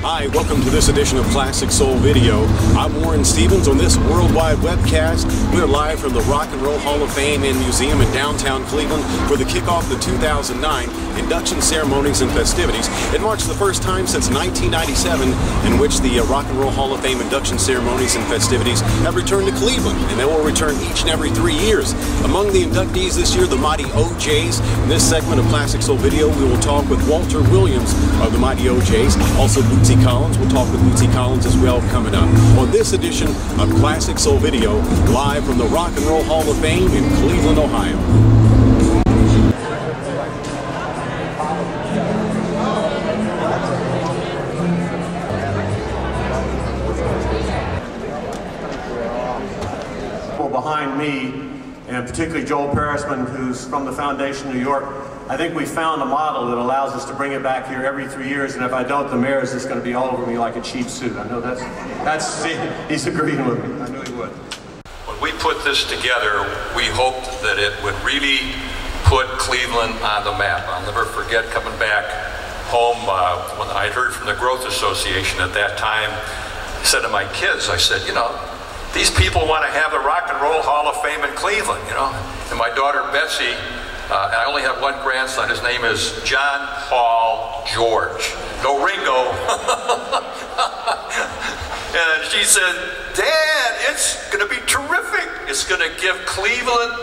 Hi, welcome to this edition of Classic Soul Video. I'm Warren Stevens. On this worldwide webcast, we're live from the Rock and Roll Hall of Fame and Museum in downtown Cleveland for the kickoff of the 2009 induction ceremonies and festivities. It marks the first time since 1997 in which the Rock and Roll Hall of Fame induction ceremonies and festivities have returned to Cleveland, and they will return each and every 3 years. Among the inductees this year, the Mighty OJs. In this segment of Classic Soul Video, we will talk with Walter Williams of the Mighty OJs, also Bootsy Collins. We'll talk with Bootsy Collins as well coming up on this edition of Classic Soul Video, live from the Rock and Roll Hall of Fame in Cleveland, Ohio. Behind me, and particularly Joel Parisman, who's from the Foundation New York, I think we found a model that allows us to bring it back here every 3 years, and if I don't, the mayor is just going to be all over me like a cheap suit. I know he's agreeing with me. I knew he would. When we put this together, we hoped that it would really put Cleveland on the map. I'll never forget coming back home when I heard from the Growth Association at that time. I said to my kids, I said, you know, these people want to have the Rock and Roll Hall of Fame in Cleveland, you know. And my daughter Betsy, and I only have one grandson, his name is John Paul George. Go Ringo. And she said, Dad, it's going to be terrific. It's going to give Cleveland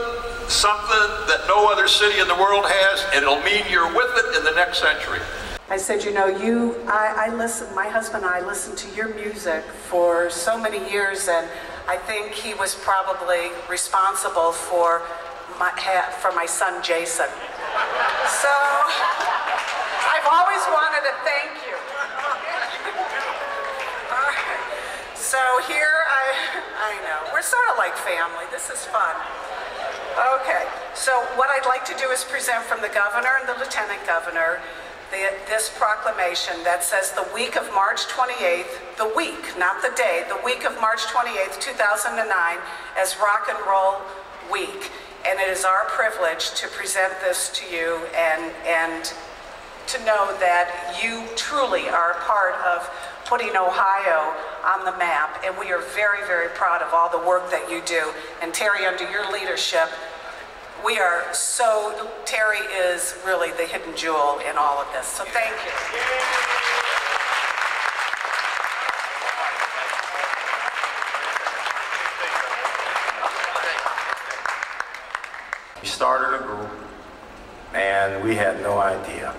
something that no other city in the world has, and it'll mean you're with it in the next century. I said, you know, I listened, my husband and I listened to your music for so many years, and I think he was probably responsible for my son Jason. So I've always wanted to thank you. All right. So here I know, we're sort of like family. This is fun. Okay, so what I'd like to do is present from the governor and the lieutenant governor this proclamation that says the week of March 28th, the week, not the day, the week of March 28th, 2009 as Rock and Roll Week. And it is our privilege to present this to you and to know that you truly are a part of putting Ohio on the map. And we are very, very proud of all the work that you do. And Terry, under your leadership, we are so, Terry is really the hidden jewel in all of this. So thank you. We started a group and we had no idea.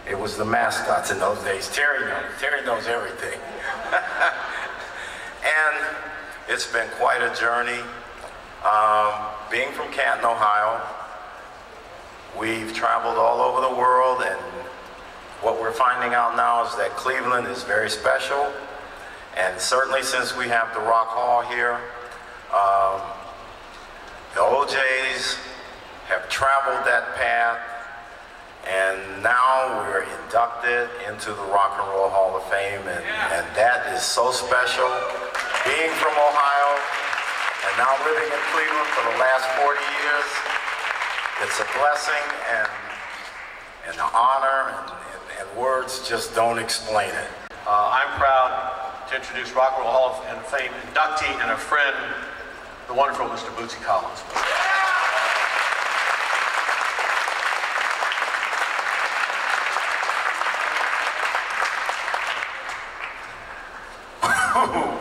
It was the mascots in those days. Terry knows everything. And it's been quite a journey. Being from Canton, Ohio, we've traveled all over the world, and what we're finding out now is that Cleveland is very special, and certainly since we have the Rock Hall here, the OJs have traveled that path, and now we're inducted into the Rock and Roll Hall of Fame, and that is so special. Being from Ohio, and now living in Cleveland for the last 40 years, it's a blessing and an honor, and words just don't explain it. I'm proud to introduce Rock and Roll Hall of Fame inductee and a friend, the wonderful Mr. Bootsy Collins.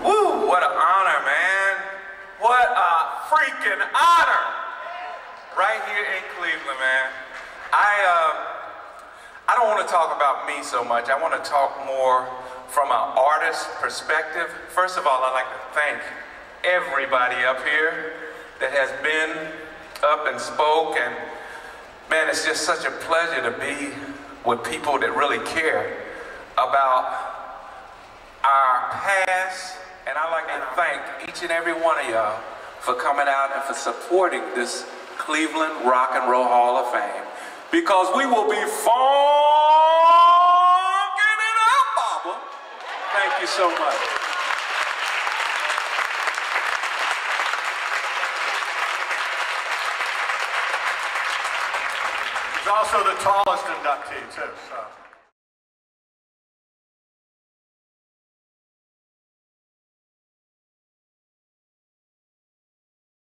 Woo, what an honor, man. What a freaking honor. Right here in Cleveland, man. I don't want to talk about me so much. I want to talk more from an artist's perspective. First of all, I'd like to thank everybody up here that has been up and spoke, and man, it's just such a pleasure to be with people that really care about our past, and I'd like to thank each and every one of y'all for coming out and for supporting this Cleveland Rock and Roll Hall of Fame, because we will be funking it up, Baba. Thank you so much. He's also the tallest inductee, too. So.